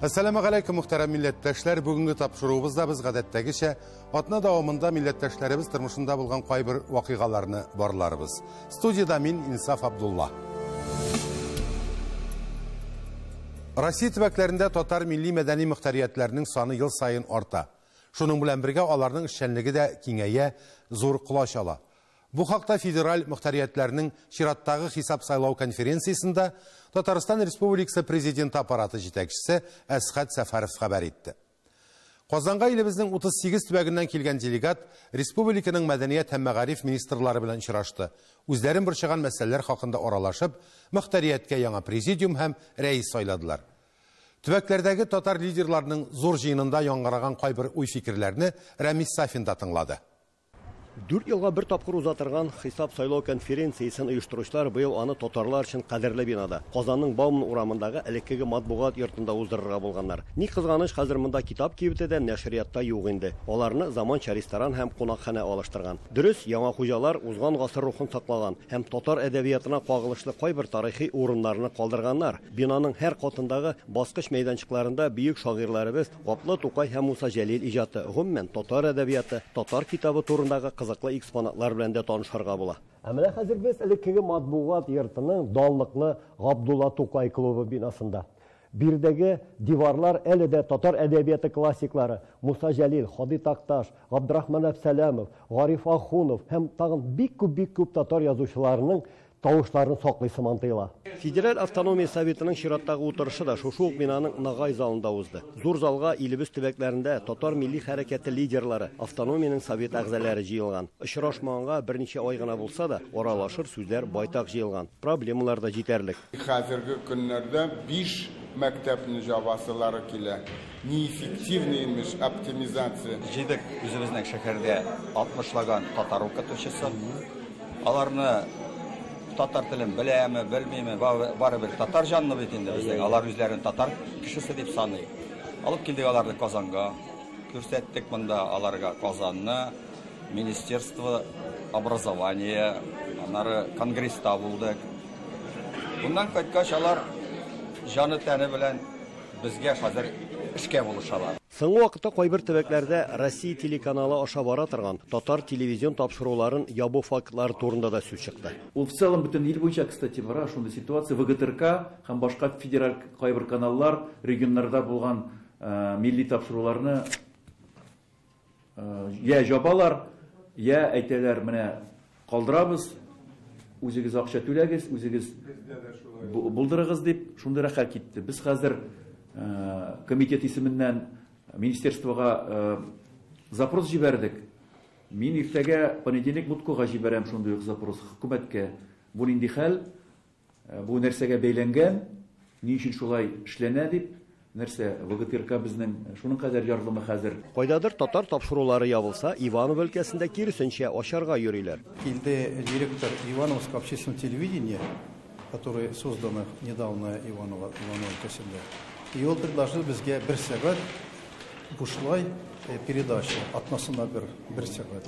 Assalamu alaikum muhtaram millettəşlər. Bugünkü tapşırığımızda biz гадәттәгечә атна дәвамында милләттәшләребез тормышында булган кайбер вакыйгаларны барларбыз. Студияда мин Инсаф Абдулла. Россия төбәкләрендә татар милли мәдәни мөхтәриятләренең саны ел сайын арта. Шуның белән бергә аларның эшчәнлеге дә киңәя, зур кулач ала. Бу хакта федераль мөхтәриятләрнең чираттагы хисап сайлау конференциясендә Татарстан Республикасы президенты аппараты җитәкчесе Әсхәт Сәфәров хәбәр итте. Казанга илебезнең 38 төбәгеннән килгән делегат республиканың мәдәният һәм мәгариф министрлары белән очрашты. Үзләрен борчыган мәсьәләләр хакында аралашып, мөхтәрияткә яңа президиум һәм рәис сайладылар. Төбәкләрдәге татар лидерларының зур җыенында яңгыраган кайбер уй-фикерләрне Рәмис Сафин да тыңлады. 4 елга бер тапкыр узатырган хисап сайлау конференциясын оештыручылар быел аны татарлар өчен кадерле бинада, Казанның Бауман урамындагы элеккеге матбугат йортында уздырырга булганнар. Ни кызганыч, хәзер монда китап кибетедә нәшриятта юк инде. Аларны заманча ресторан һәм кунакханә алыштырган. Дөрес, яңа хуҗалар узган гасыр рухын саклаган һәм татар әдәбиятына кагылышлы кайбер тарихи урыннарны калдырганнар. Бинаның һәр катындагы баскыч мәйданчыкларында бөек шагыйрьләребез Гапла Тукай һәм Муса Җәлил иҗаты, гомумән татар әдәбияты, татар китабы турындагы кызыклы экспонатлар белән дә танышырга була. Менә хәзер без элеккеге матбугат йортының данлыклы Габдулла Тукай клубы бинасында. Бирдәге диварлар әле дә татар әдәбияты классиклары Муса Җәлил, Хади Такташ, Габдрахман Әфсәләмов, Гариф Ахунов һәм тагын бик күп татар язучыларының тавышларын саклый сыман тоела. Федераль автономия советының чираттагы утырышы да шушы ук бинаның Нагай залында узды. Зур залга илебез төбәкләрендә татар милли хәрәкәте лидерлары, автономиянең совет әгъзалары җыелган. Очрашмаганга берничә ай гына булса да, аралашыр сүзләр байтак җыелган. Проблемалар да җитәрлек. Хәзерге көннәрдә 5 мәктәпне җавасылары килә. Неэффективный имеш оптимизация. Җидек үзебезнең шәһәрдә 60лаган татар укытучысы. Аларны татар телен беләме, белмәме, барыбер татар җанны бит инде безнең. Алар үзләрен татар кешесе дип саный. Алып килдек аларны Казанга, күрсәттек монда аларга Казанны, Министерство образования, аннары конгресста булдык. Bundan кайткач алар җаны тәне белән безгә хәзер эшкә булышалар. Соңгы вакытта кайбер төбәкләрдә Россия телеканалы аша бара торган татар телевизион тапшыруларын ябу фактлары турында да сүз чыкты. В целом бөтен ил буенча, кстати, бара шундый ситуация. ВГТРК һәм башка федераль кайбер каналлар регионнарда булган милли тапшыруларны я җабалар, я әйтәләр, менә калдырабыз, үзегез акча түләгез, үзегез булдырыгыз дип, шундый хәл китте. Без хәзер комитет исеменнән министерствога запрос җибәрдек. Мин иртәгә понедельник буткага җибәрәм шундый запрос хөкүмәткә. Бу нинди хәл? Бу нәрсәгә бәйләнгән? Ни өчен шулай эшләнә дип? Нәрсә ВГТРК безнең шуның кадәр ярлымы хәзер? Кайдадыр татар тапшырулары ябылса, Иванов өлкәсендә киресенчә ашарга йөриләр. Килде директор Ивановского общественного телевидения, который создано недавно Иванова өлкәсендә. И он предложил безгә бер сәгать бушлай передача атнасына бер сәгать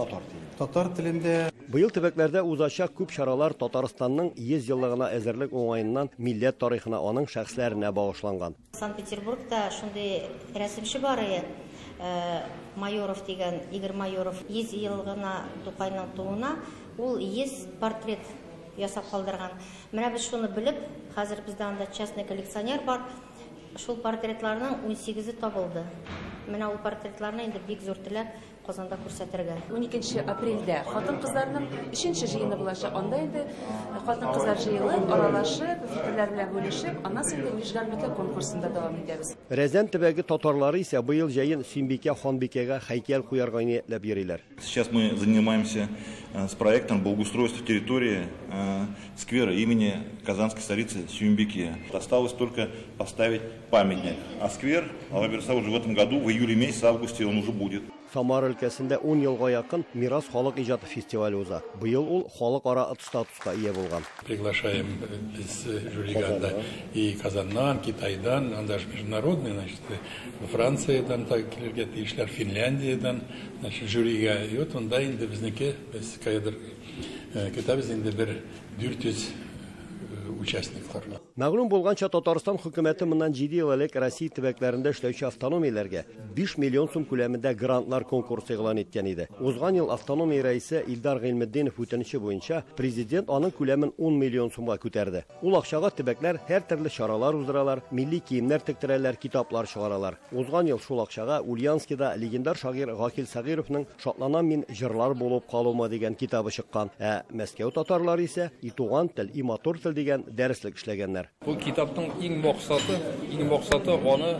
татар телендә. Быел төбәкләрдә узачак күп чаралар Татарстанның 100 еллыгына әзерлек уңаеннан милләт тарихына, аның шәхесләренә багышланган. Санкт-Петербургта шундый рәсемче бар иде. Майоров дигән Игорь Майоров 100 еллыгына Тукайның туына ул 100 портрет ясап калдырган. Менә без шуны белеп, хәзер бездә анда частный коллекционер бар. Шул портретларның 18-е табылды. Менә ул портретларны инде бик зур теләп Казанда күрсәтергә. 12 апрельдә хатын-кызларның 3нче җыены булачак. Анда инде хатын-кызлар җыелып, аралашып, фикерләр белән бүлешеп, аннан соң Вишгар бөтә конкурсында дәвам итәбез. Рәзән төбәге татарлары исә быел җәен Сөембикә ханбикәгә һәйкәл куярга ниятләп йөриләр. Сейчас мы занимаемся с проектом благоустройства территории сквера имени казанской столицы Сөембикә. Осталось только поставить памятник. А сквер, Алла бирса, уже в этом году, в июле месяце, августе он уже будет. Самар өлкәсендә 10 елга якын Мирас халык иҗаты фестивале уза. Быел ул халыкара статуска ия булган. Приглашаем без жюриганда и Казаннан, Китайдан, даже международный, значит, Франциядан так килергә тиешләр, Финляндиядан, значит, жюрига. И вот онда инде безнеке, без кайдыр көтәбез инде бер 400 участникларга. Мәгълүм булганча, Татарстан хөкүмәте моннан 7 ел элек Россия төбәкләрендә эшләүче автономияләргә 5 миллион сум күләмендә грантлар конкурсы игълан иткән иде. Узган ел автономия рәисе Илдар Гыйлметдинов үтенече буенча президент аның күләмен 10 миллион сумга күтәрде. Ул акчага төбәкләр һәр төрле чаралар уздыралар, милли киемнәр тектерәләр, китаплар чыгаралар. Узган ел шул акчага Ульяновскида легендар шагыйрь Гакил Сагыйровның "Шатланам мин җырлар булып калума" дигән китабы чыккан. Мәскәү татарлары исә "И туган тел, и матур тел" дигән дәреслек эшләгәннәр. Бу китаптың иң максаты аны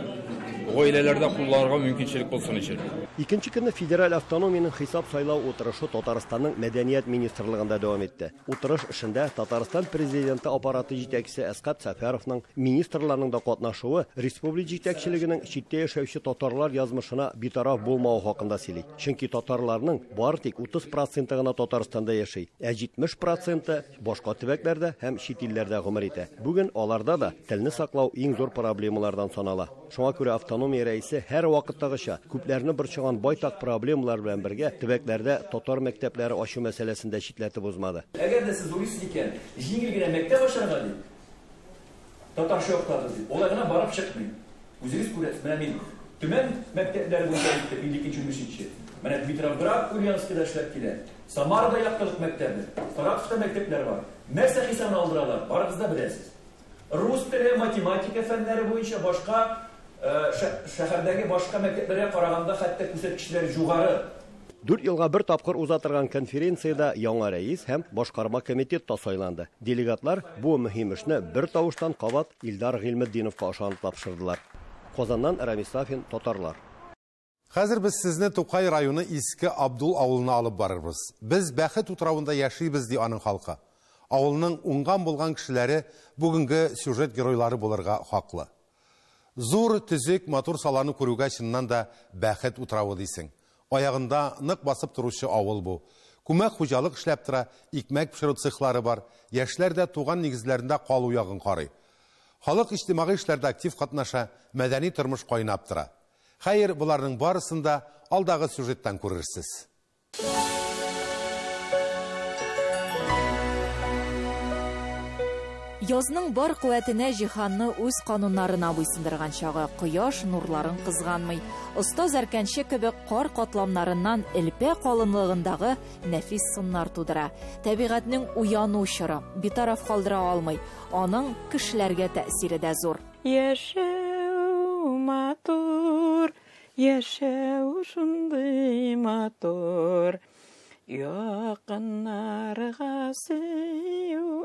гаиләләрдә кулланырга мөмкинчелек булсын өчен. Икенче көнне федераль автономиянең хисап сайлау утырышы Татарстанның мәдәният министрлыгында дәвам итте. Утырыш эшендә Татарстан президенты аппараты җитәкчесе Әсгать Сафаровның министрларның да катнашуы республика җитәкчелегенең читтә яшәүче татарлар язмышына битараф булмауы хакында сөйли. Чөнки татарларның бары тик 30% гына Татарстанда яши, 70% башка төбәкләрдә һәм чит илләрдә гомер итә. Бүген аларда да телне саклау иң зур проблемалардан санала. Шуңа күрә автономия рәисе һәр вакыттагыча күпләрне борчыган байтак проблемалар белән бергә төбәкләрдә татар мәктәпләре ачу мәсьәләсендә читләтеп узмады. Әгәр дә сез уйсыз икән, җиңел генә мәктәп ачарга дип, татарча укытады дип, олай гына барып чыкмый. Үзегез күрәсез, менә мин төмән мәктәпләре буенча 12-13. Менә Дмитровград, Ульяновскида эшләп килә. Самарда яктылык мәктәбе, Саратовта мәктәпләр бар. Нәрсә хисабын алдыралар, барыгыз да беләсез. Рус теле, математика фәннәре буенча башка шәһәрдәге башка мәктәпләргә караганда хәтта күрсәткечләре югары. 4 елга бер тапкыр узатырган конференциядә яңа рәис һәм башкарма комитет та сайланды. Делегатлар бу мөһим эшне бер тавыштан кабат Илдар Гыйлметдиновка ышанып тапшырдылар. Казаннан Рамис Сафин, татарлар. Хәзер без сезне Тукай районы Иске Абдул авылына алып барырбыз. Без бәхет утравында яшибез ди аның халкы. Авылның уңган булган кешеләре бүгенге сюжет геройлары булырга хаклы. Зур, төзек, матур саланы күрүгә чыннан да бәхет утравы дисең. Аягында нык басып торучы авыл бу. Күмәк хуҗалык эшләп тора, икмәк пешерү цехлары бар, яшьләр дә туган нигезләрендә калу ягын карый. Халык иҗтимагый эшләрдә актив катнаша, мәдәни тормыш кайнап тора. Хәер, буларның барысында алдагы сюжеттан күрерсез. Язның бар куәтенә җиһанны үз кануннарына буйсындырган чагы кояш нурларын кызганмый. Оста зәркәнче кебек кар катламнарыннан элпә калынлыгындагы нәфис сыннар тудыра. Табигатьнең уяну чоры битараф калдыра алмый. Аның кешеләргә тәэсире дә зур. Яшәү матур, яшәү шундый матур. Якыннарга сөю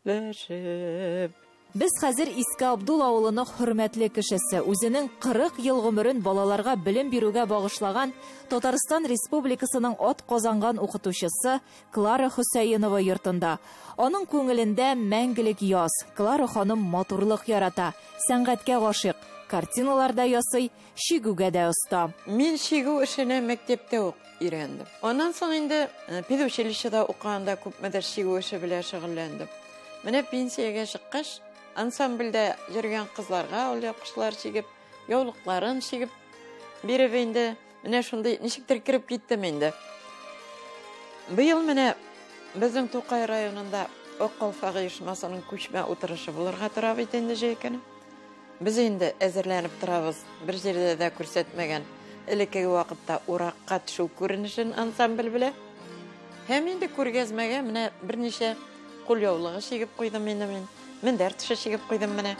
Без хәзер Иске Абдул авылының хөрмәтле кешесе, үзенең 40 ел гомерен балаларга белем бирүгә багышлаган Татарстан Республикасының ат казанган укытучысы Клара Хөсәенова йортында. Аның күңелендә мәңгелек яз. Клара ханым матурлык ярата, сәнгатькә гашык, картиналарда ясый, шигүгә дә оста. Мин шигү эшенә мәктәптә ук өйрәндем. Аннан соң инде педучилищеда укыганда күпмедер шигү эше белән шөгыльләндем. Менә пенсиягә чыккач, ансамбльдә йөргән кызларга ул япкычлар чигеп, яулыкларын чигеп биреп инде, менә шундый ничектер кирип киттем инде. Быел менә безнең Тукай районында Окалфа оешмасының күчмә утырышы булырга тора бит инде җәйкәне. Без инде әзерләнеп торабыз, бер җирдә дә күрсәтмәгән элекке вакытта уракка төшү күренешен ансамбль белә. Һәм инде күргәзмәгә менә берничә кул яулыгы чигеп куйдым инде мин. Мендәр төше чигеп куйдым менә.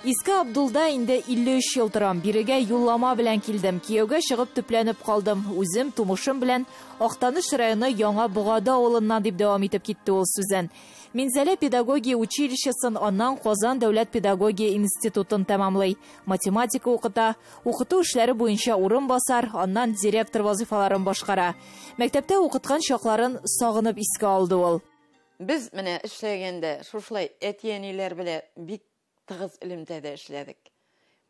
Иске Абдулда инде 53 ел торам. Бирегә юллама белән килдем. Кияүгә чыгып төпләнеп калдым. Үзем тумышым белән Актаныш районы Яңа Бугада авылыннан дип дәвам итеп китте ул сүзен. Минзәлә педагогия училищесын, аннан Казан дәүләт педагогия институтын тәмамлый. Математика укыта, укыту эшләре буенча урын басар, аннан директор вазифаларын башкара. Мәктәптә укыткан чакларын сагынып искә алды ул. Без менә эшләгәндә шушлай әтиәниләр белән бик тыгыз элемтәдә эшләдек.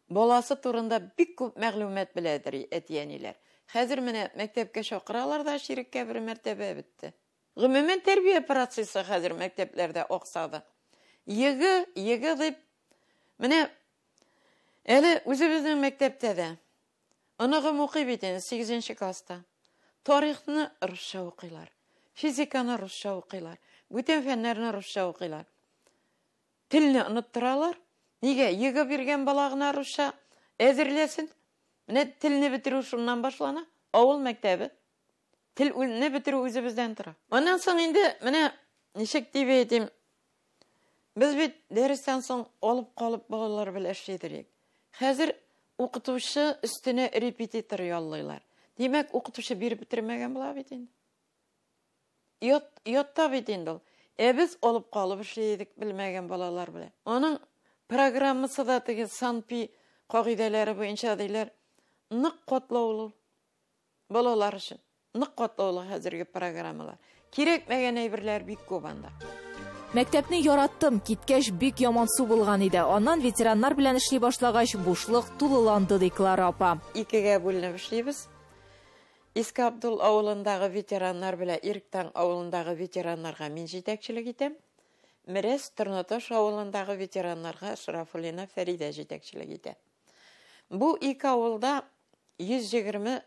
Баласы турында бик күп мәгълүмат беләдер әтиәниләр. Хәзер менә мәктәпкә чакыралар да ширеккә бер мәртәбә бетте. Гомумән тәрбия процессы хәзер мәктәпләрдә аксады. Еге дип менә әле үзебезнең мәктәптә дә аныгым укый бит инде 8нче класста. Тарихны русча укыйлар. Физиканы русча укыйлар. Бүтән фәннәрне русча укыйлар. Телне оныттыралар. Нигә? Йөгә биргән балагына русча әзерләсен. Менә телне бетерү шуннан башлана. Авыл мәктәбе. Телне бетерү үзебездән тора. Аннан соң инде менә ничек дип әйтим. Без бит дәрестән соң алып калып балалар белән эшләдек. Хәзер укытучы өстенә репетитор яллыйлар. Димәк, укытучы биреп бетермәгән була бит инде. Ятта бит инде. Без алып калып эшләдек белмәгән балалар белән. Аның программасы да теге Санпи кагыйдәләре буенча диләр. Нык катлаулы балалар өчен. Нык катлаулы хәзерге программалар. Кирәкмәгән әйберләр бик күп анда. Мәктәпне яраттым, киткәч бик яман су булган иде. Аннан ветераннар белән эшли башлагач, бушлык тулыланды ди Клара апа. Икегә бүленеп эшлибез. Иске Абдул авылындагы ветераннар белән Иректан авылындагы ветераннарга мин җитәкчелек итәм. Мирәс Торнаташ авылындагы ветераннарга Шарафуллина Фәридә җитәкчелек итә. Бу ике авылда 120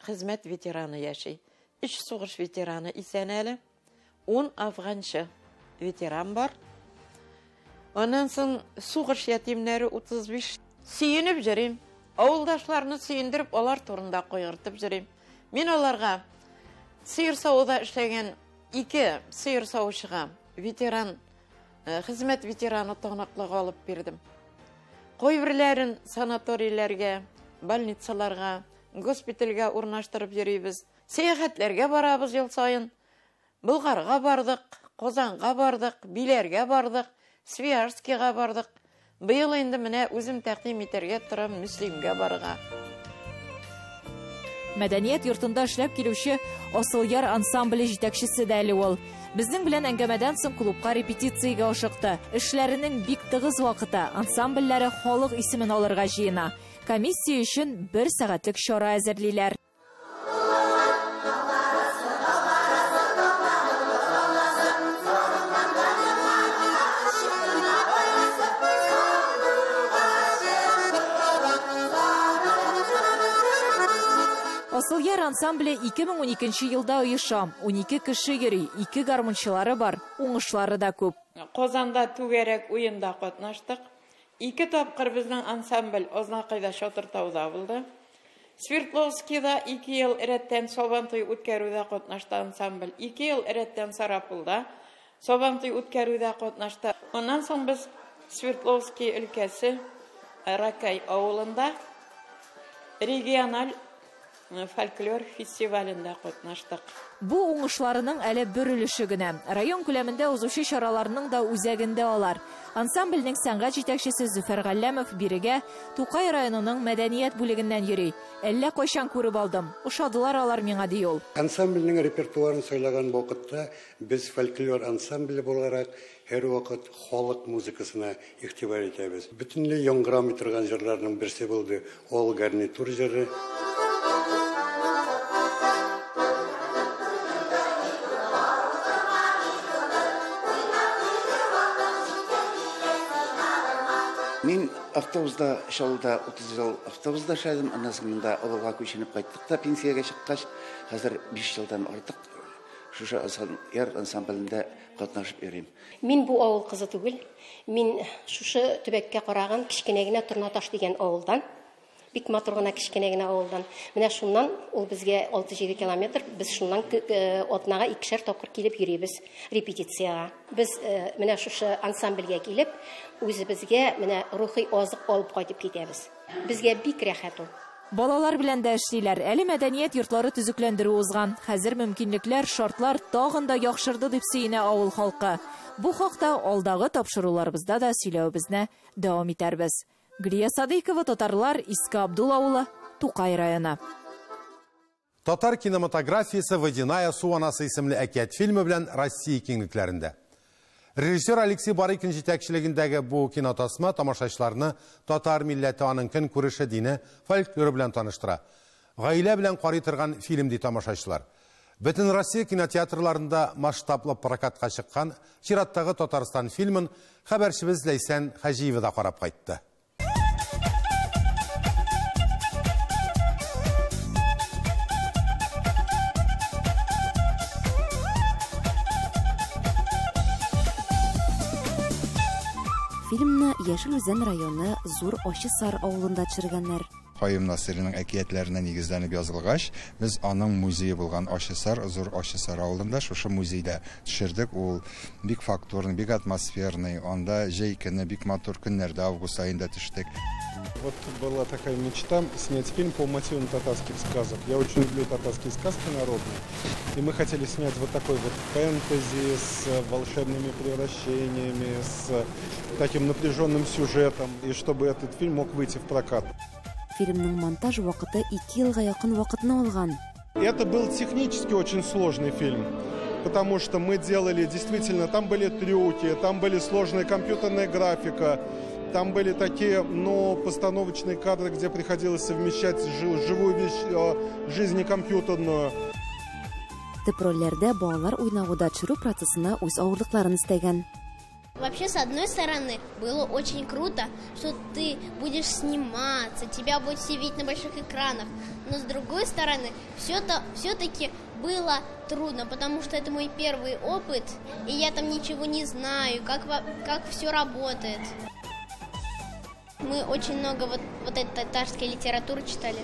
хезмәт ветераны яши. 3 сугыш ветераны исән әле, 10 афганчы ветеран бар. Аннан соң сугыш ятимнәре 35. Сөенеп җөрим. Авылдашларны сөендереп, алар турында кайгыртып җөрим. Мин аларга сыер сауда эшләгән 2 сыер саучыга ветеран, хезмәт ветераны таныклыгы алып бирдем. Кайберләрен санаторийләргә, больницаларга, госпитальгә урнаштырып йөрибез. Сәяхәтләргә барабыз ел сайын. Булгарга бардык, Казанга бардык, Биләргә бардык, Свияжскига бардык. Быел инде менә үзем тәкъдим итәргә торам Мөслимгә барырга. Мәдәният йортында эшләп килүче Асылъяр ансамбле җитәкчесе дә әле ул. Безнең белән әңгәмәдән соң клубка репетициягә ашыкты. Эшләренең бик тыгыз вакыты, ансамбльләре халык исемен алырга җыена. Комиссия өчен 1 сәгатьлек чара әзерлиләр. Асылъяр ансамбле 2012 елда оеша. 12 кеше йөри, 2 гармунчылары бар, уңышлары да күп. Казанда түгәрәк уенда катнаштык. 2 тапкыр безнең ансамбль Азнакайда Шатыртауда булды. Свердловскида 2 ел рәттән Сабантуй үткәрүдә катнашты ансамбль. 2 ел рәттән Сарапулда Сабантуй үткәрүдә катнашты. Аннан соң без Свердловский өлкәсе Ракай авылында региональ фольклор фестивалендә катнаштык. Бу уңышларының әле бер өлеше генә. Район күләмендә узучы чараларның да үзәгендә алар. Ансамбльнең сәнгать җитәкчесе Зөфәр Галләмов бирегә Тукай районының мәдәният бүлегеннән йөри. Әллә кайчан күреп алдым. Ошадылар алар миңа ди ул. Ансамбльнең репертуарын сайлаган вакытта без фольклор ансамбле буларак һәр вакыт халык музыкасына игътибар итәбез. Бөтенләй яңгырамый торган җырларның берсе булды. Ол гарнитур җыры. Мин автобуста шалда 30 ел автобуста эшләдем, аннан соң монда авылга күченеп кайттык та пенсиягә чыккач, хәзер 5 елдан артык шушы Асылъяр ансамблендә катнашып йөрим. Мин бу авыл кызы түгел. Мин шушы төбәккә караган кичкенә генә Торнаташ дигән авылдан, бик матур гына кичкенә генә авылдан. Менә шуннан ул безгә 6-7 километр, без шуннан атнага 2 тапкыр килеп йөрибез репетициягә. Без менә шушы ансамбльгә килеп, үзебезгә менә рухи азык алып кайтып китәбез. Безгә бик рәхәт ул. Балалар белән дә эшлиләр. Әле мәдәният йортлары төзекләндерү узган. Хәзер мөмкинлекләр, шартлар тагын да яхшырды дип сөенә авыл халкы. Бу хакта алдагы тапшыруларыбызда да сөйләүбезне дәвам итәрбез. Грия Садыкова, татарлар, Иске Абдул авылы, Тукай районы. Татар кинематографиясы «Водяная су анасы» исемле әкият фильмы белән Россия киңлекләрендә. Режиссер Алексей Барыкин җитәкчелегендәге бу кинотасма тамашачыларны татар милләте аның көн күреше дине фольклоры белән таныштыра. Гаилә белән карый торган фильм ди тамашачылар. Бөтен Россия кинотеатрларында масштаблы прокатка чыккан чираттагы Татарстан фильмын хәбәрчебез Ләйсән Хаҗиева да карап кайтты. Фильмны Яшел Үзән районы Зур Ачысар авылында төшергәннәр. Каюм Насыйриның әкиятләренә нигезләнеп язылгач, без аның музее булган Ачысар, Зур Ачысар авылында шушы музейда төшердек. Ул бик фактурный, бик атмосферный, анда җәй көне бик матур көннәрдә август айында төштек. Вот была такая мечта снять фильм по мотивам татарских сказок. Я очень люблю татарские сказки народные. И мы хотели снять вот такой вот фэнтези с волшебными превращениями, с таким напряженным сюжетом. И чтобы этот фильм мог выйти в прокат. Фильмның монтаж вакыты 2 елга якын вакытны алган. Это был технически очень сложный фильм, потому что мы делали действительно, там были трюки, там были сложная компьютерная графика, там были такие, постановочные кадры, где приходилось совмещать живую вещь, жизнь и компьютерную. Төп рольләрдә балалар уйнавында төшерү процессына үз авырлыкларын истәгән. Вообще, с одной стороны, было очень круто, что ты будешь сниматься, тебя будут все видеть на больших экранах. Но с другой стороны, все-таки было трудно, потому что это мой первый опыт, и я там ничего не знаю, как все работает. Мы очень много вот этой татарской литературы читали.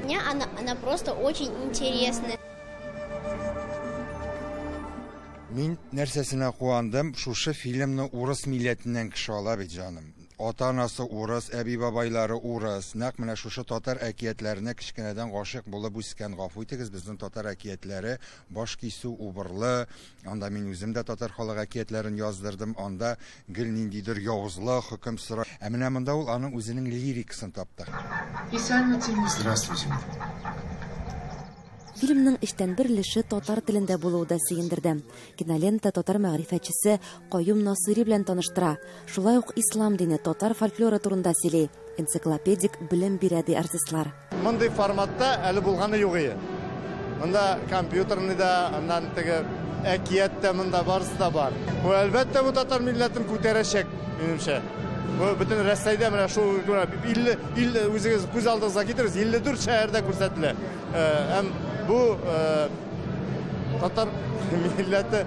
Мне она просто очень интересная. Мин нәрсәсенә куандым, шушы фильмны урыс милләтеннән кеше ала бит җаным. Ата-анасы урыс, әби-бабайлары урыс. Нәкъ менә шушы татар әкиятләренә кичкенәдән гашык булып үскән, гафу итегез, безнең татар әкиятләре баш кисү, убырлы. Анда мин үзем дә татар халык әкиятләрен яздырдым. Анда гел ниндидер явызлы, хөкем сыра. Ә менә монда ул аның үзенең лирикасын тапты. Здравствуйте. Фильмның эштән бер өлеше татар телендә булуы да сөендерде. Кинолента татар мәгърифәтчесе Каюм Насыйри белән таныштыра. Шулай ук ислам дине, татар фольклоры турында сөйли. Энциклопедик белем бирә ди артистлар. Мондый форматта әле булганы юк иде. Монда компьютерны да, аннан теге әкият та монда барысы да бар. Бу әлбәттә бу татар милләтен күтәрәчәк, минемчә. Бу бөтен Россиядә менә шул 50 үзегез күз алдыгызга китерегез, 54 шәһәрдә күрсәтелә. Һәм bu Tatar milleti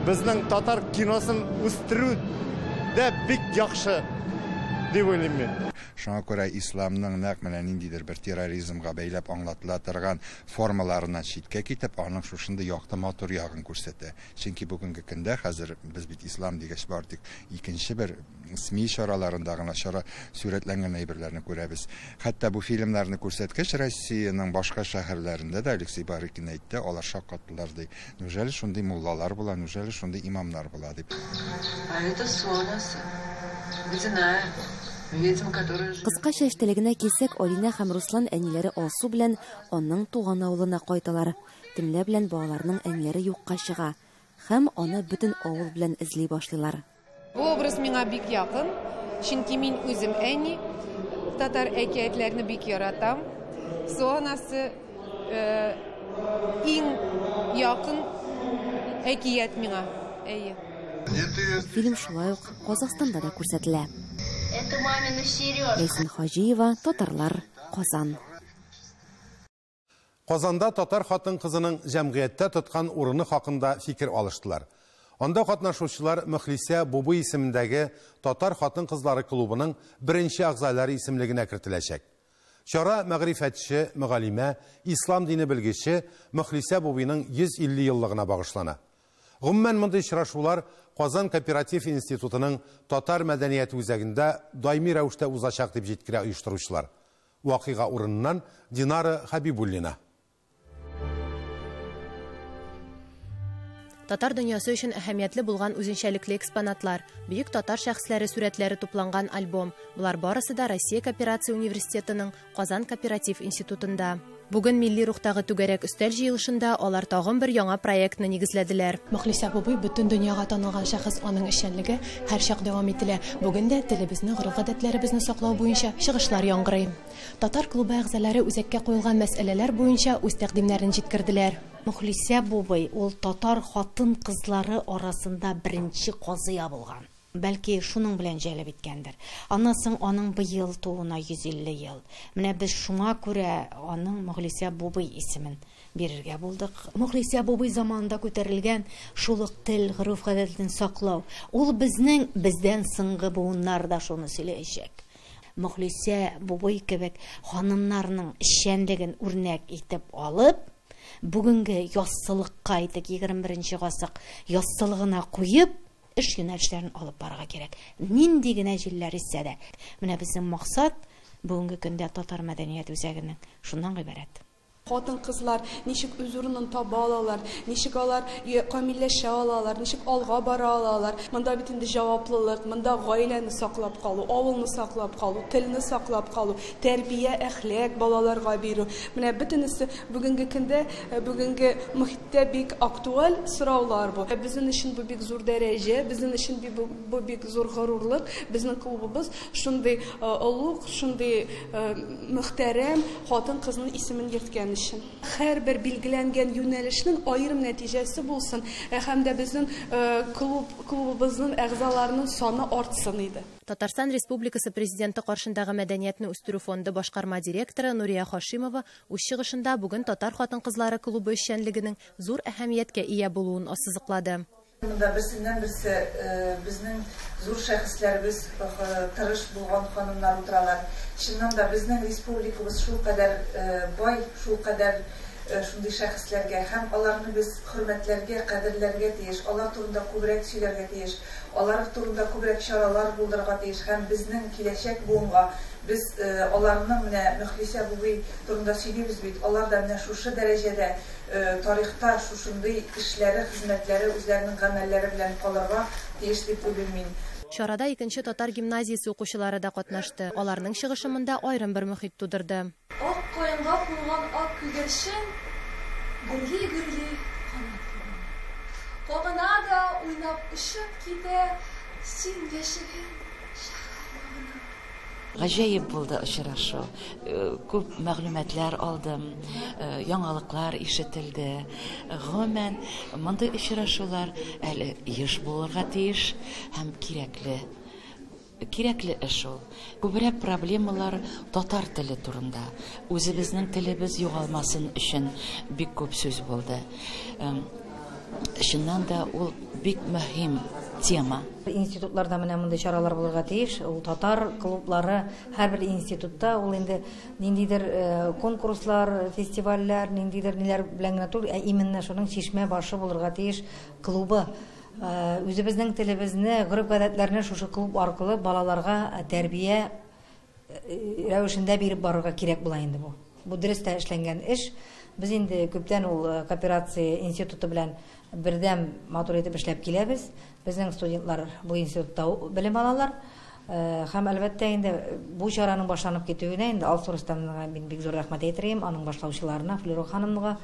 bizning Tatar kinoсын үстерүдә бик яхшы дип уйлыйм мин. Шуңа күрә исламның нәкъ менә ниндидер бер терроризмга бәйләп аңлатыла торган формаларыннан читкә китеп, аның шушындай якты матур ягын күрсәтә. Чөнки бүгенге көндә хәзер без бит ислам дигәч бардык, икенче бер СМИ шараларында гына сурәтләнгән әйберләрне күрәбез. Хәтта бу фильмнарны күрсәткәч, Россиянең башка шәһәрләрендә дә Алексей Барыкин әйтте, алар шаккаттылар ди. Нәҗәле шундый муллалар була, нәҗәле шундый имамнар була дип. Это сонасы. Видена. Кыскача эштәлегенә килсәк, Алина һәм Руслан әниләре Алсу белән аның туган авылына кайталар. Төнлә белән балаларның әниләре юкка чыга һәм аны бөтен авыл белән эзли башлыйлар. Бу образ миңа бик якын, чөнки мин үзем әни, татар әкиятләрне бик яратам. Сонасы иң якын әкият миңа. Фильм шулай ук Казахстанда да күрсәтелә. Это мамина сережка. Лейсин Хаҗиева, Татарлар, Казан. Казанда татар хатын-кызының җәмгыятьтә тоткан урыны хакында фикер алыштылар. Анда катнашучылар Мөхлисә Бубы исемендәге татар хатын-кызлары клубының беренче әгъзалары исемлегенә кертеләчәк. Чара мәгърифәтче, мөгаллимә, ислам дине белгече Мөхлисә Бубының 150 еллыгына багышлана. Гомумән мондый очрашулар Казан кооператив институтының татар мәдәнияте үзәгендә даими рәвештә узачак дип җиткерә оештыручылар. Вакыйга урыныннан Динара Хабибуллина. Татар дөньясы өчен әһәмиятле булган үзенчәлекле экспонатлар, бөек татар шәхесләре сурәтләре тупланган альбом. Булар барысы да Россия кооперация университетының Казан кооператив институтында. Бүген милли рухтагы түгәрәк өстәл җыелышында алар тагын бер яңа проектны нигезләделәр. Мөхлисә Бубый бөтен дөньяга танылган шәхес, аның эшчәнлеге һәр чак дәвам ителә. Бүген дә телебезне, гореф-гадәтләребезне саклау буенча чыгышлар яңгырый. Татар клубы әгъзалары үзәккә куелган мәсьәләләр буенча үз тәкъдимнәрен җиткерделәр. Мөхлисә Бубый ул татар хатын-кызлары арасында беренче казыя булган. бәлки шуның белән җәлеп иткәндер. Аннан соң аның быел тууына 150 ел. Менә без шуңа күрә аның Мөхлисә Бубый исемен бирергә булдык. Мөхлисә Бубый заманында күтәрелгән шул тел, гореф-гадәтен саклау. Ул бездән соңгы буыннар да шуны сөйләячәк. Мөхлисә Бубый кебек ханымнарның эшчәнлеген үрнәк итеп алып, бүгенге яссылыкка итек 21 гасыр яссылыгына куеп, эш юнәлешләрен алып барырга кирәк. Нинди генә җилләр исә дә. Менә безнең максат бүгенге көндә татар мәдәният үзәгенең шуннан гыйбарәт. Хатын-кызлар ничек үз урынын таба алалар, ничек алар камилләшә алалар, ничек алга бара алалар. Монда бит инде җаваплылык, монда гаиләне саклап калу, авылны саклап калу, телне саклап калу, тәрбия, әхлак балаларга бирү. Менә бөтенесе бүгенге көндә, бүгенге мөхиттә бик актуаль сораулар бу. Безнең өчен бу бик зур дәрәҗә, безнең өчен бу бик зур горурлык. Безнең клубыбыз шундый олуг, шундый мөхтәрәм хатын-кызның исемен йөрткән. Һәр бер билгеләнгән юнәлешнең аерым нәтиҗәсе булсын, һәм дә безнең клубыбызның әгъзаларының саны артсын иде. Татарстан Республикасы Президенты каршындагы мәдәниятне үстерү фонды башкарма директоры Нурия Хашимова үз чыгышында бүген Татар хатын-кызлары клубы эшчәнлегенең зур әһәмияткә ия булуын ассызыклады. Монда берсеннән-берсе безнең зур шәхесләрбез, тырыш булган ханымнар утыралар. Чыннан да безнең республикабыз шул кадәр бай, шул кадәр шундый шәхесләргә һәм аларны без хөрмәтләргә, кадерләргә тиеш, алар турында күбрәк сөйләргә тиеш, алар турында күбрәк чаралар булдырырга тиеш һәм безнең киләчәк буынга biz аларның менә Мөхлисә Бубый турында сөйлибез бит. Алар да менә шушы дәрәҗәдә тарихта шушындый эшләре, хезмәтләре, үзләренең гамәлләре белән калырга тиеш дип уйлыйм мин. Чарада 2-нче татар гимназиясе укучылары да катнашты. Аларның чыгышында аерым бер мөхит тудырды. Ак каенга кунган ак күгәрчен гөрли-гөрли канатлы. Кагына да уйнап ушып китә син яшәгән Гаҗәеп булды очрашу. Күп мәгълүматлар алдым, яңалыклар ишетелде. Гомумән, мондый очрашулар әле еш булырга тиеш һәм кирәкле эш ул. Күбрәк проблемалар татар теле турында. Үзебезнең телебез югалмасын өчен бик күп сүз булды. Чыннан да ул бик мөһим тема. Институтларда менә мондай чаралар булырга тиеш. Ул татар клублары һәрбер институтта ул инде ниндидер конкурслар, фестивальләр, ниндидер ниләр белән генә түгел, именно шуның чишмә башы булырга тиеш клубы. Үзебезнең телебезне, гореф-гадәтләрне шушы клуб аркылы балаларга тәрбия рәвешендә биреп барырга кирәк була инде бу. Бу дөрес тә эшләнгән эш. Без инде күптән ул кооперация институты белән бердәм матур итеп эшләп киләбез. Безнең студентлар бу институтта белем алалар. Һәм әлбәттә инде бу чараның башланып китүенә инде Алсурыстамга мин бик зур рәхмәт әйтәм, аның башлаучыларына, Флюро ханымга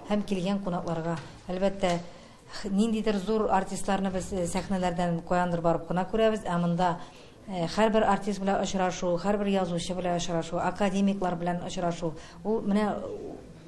һәм килгән кунакларга. Әлбәттә ниндидер зур артистларны без сәхнәләрдән каяндыр барып кына күрәбез, ә монда һәрбер артист белән очрашу, һәрбер язучы белән очрашу, академиклар белән очрашу. Ул менә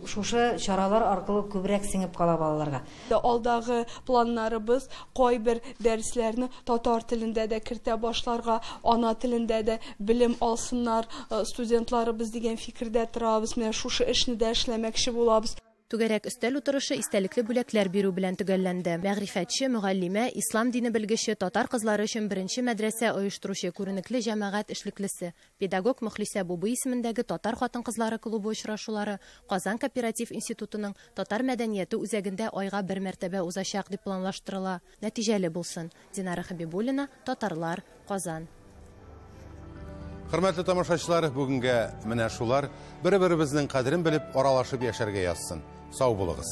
шушы чаралар аркылы күбрәк сеңеп кала балаларга. Алдагы планнарыбыз кайбер дәресләрне татар телендә дә кертә башларга, ана телендә дә белем алсыннар студентларыбыз дигән фикердә торабыз. Менә шушы эшне дә эшләмәкче булабыз. Түгәрәк өстәл утырышы истәлекле бүләкләр бирү белән төгәлләнде. Мәгърифәтче, мөгаллимә, ислам дине белгече, татар кызлары өчен беренче мәдрәсә оештыручы күренекле җәмәгать эшлеклесе, педагог Мөхлисә Бубый исемендәге татар хатын-кызлары клубы очрашулары Казан кооператив институтының татар мәдәнияте үзәгендә айга бер мәртәбә узачак дип планлаштырыла. Нәтиҗәле булсын. Динара Хәбибуллина, Татарлар, Казан. Хөрмәтле тамашачылар, бүгенгә менә шулар. Бер-беребезнең кадерен белеп, аралашып яшәргә язсын. Сау булыгыз.